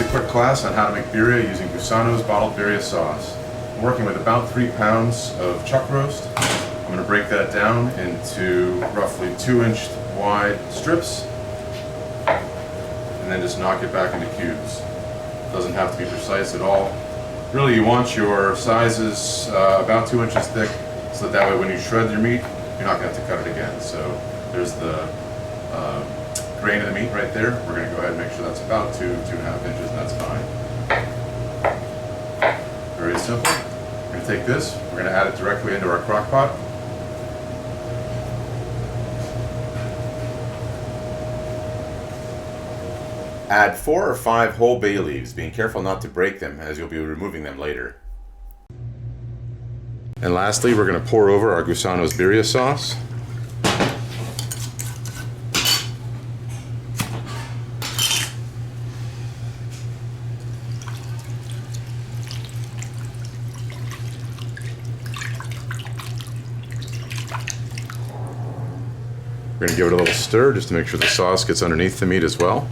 quick class on how to make birria using Gusanoz bottled birria sauce. I'm working with about 3 pounds of chuck roast. I'm going to break that down into roughly 2-inch wide strips and then just knock it back into cubes. Doesn't have to be precise at all. Really, you want your sizes about 2 inches thick, so that way when you shred your meat, you're not going to have to cut it again. So there's the grain of the meat right there. We're going to go ahead and make sure that's about 2.5 inches, and that's fine. Very simple. We're going to take this, we're going to add it directly into our crock pot. Add 4 or 5 whole bay leaves, being careful not to break them as you'll be removing them later. And lastly, we're going to pour over our Gusanoz birria sauce. We're going to give it a little stir just to make sure the sauce gets underneath the meat as well.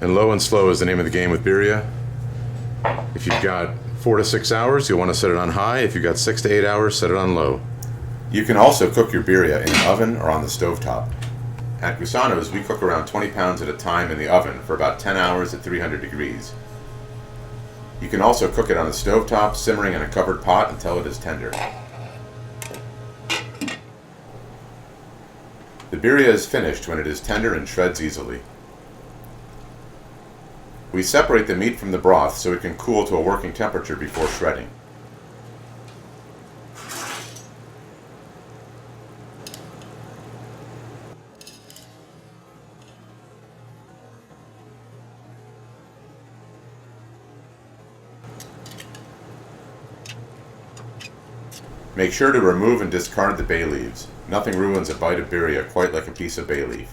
And low and slow is the name of the game with birria. If you've got 4 to 6 hours, you'll want to set it on high. If you've got 6 to 8 hours, set it on low. You can also cook your birria in an oven or on the stovetop. At Gusanoz, we cook around 20 pounds at a time in the oven for about 10 hours at 300 degrees. You can also cook it on the stovetop, simmering in a covered pot until it is tender. The birria is finished when it is tender and shreds easily. We separate the meat from the broth so it can cool to a working temperature before shredding. Make sure to remove and discard the bay leaves. Nothing ruins a bite of birria quite like a piece of bay leaf.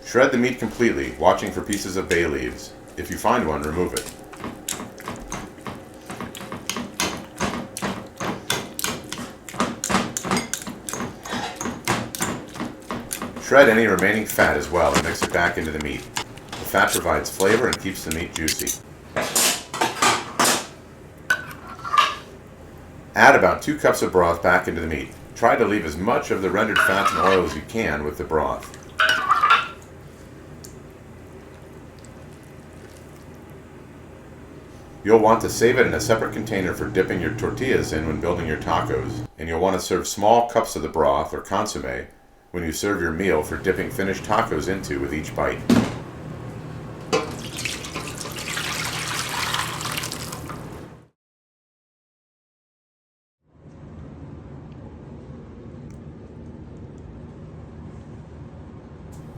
Shred the meat completely, watching for pieces of bay leaves. If you find one, remove it. Shred any remaining fat as well and mix it back into the meat. The fat provides flavor and keeps the meat juicy. Add about 2 cups of broth back into the meat. Try to leave as much of the rendered fat and oil as you can with the broth. You'll want to save it in a separate container for dipping your tortillas in when building your tacos, and you'll want to serve small cups of the broth or consomme when you serve your meal for dipping finished tacos into with each bite.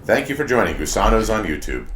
Thank you for joining Gusanoz on YouTube.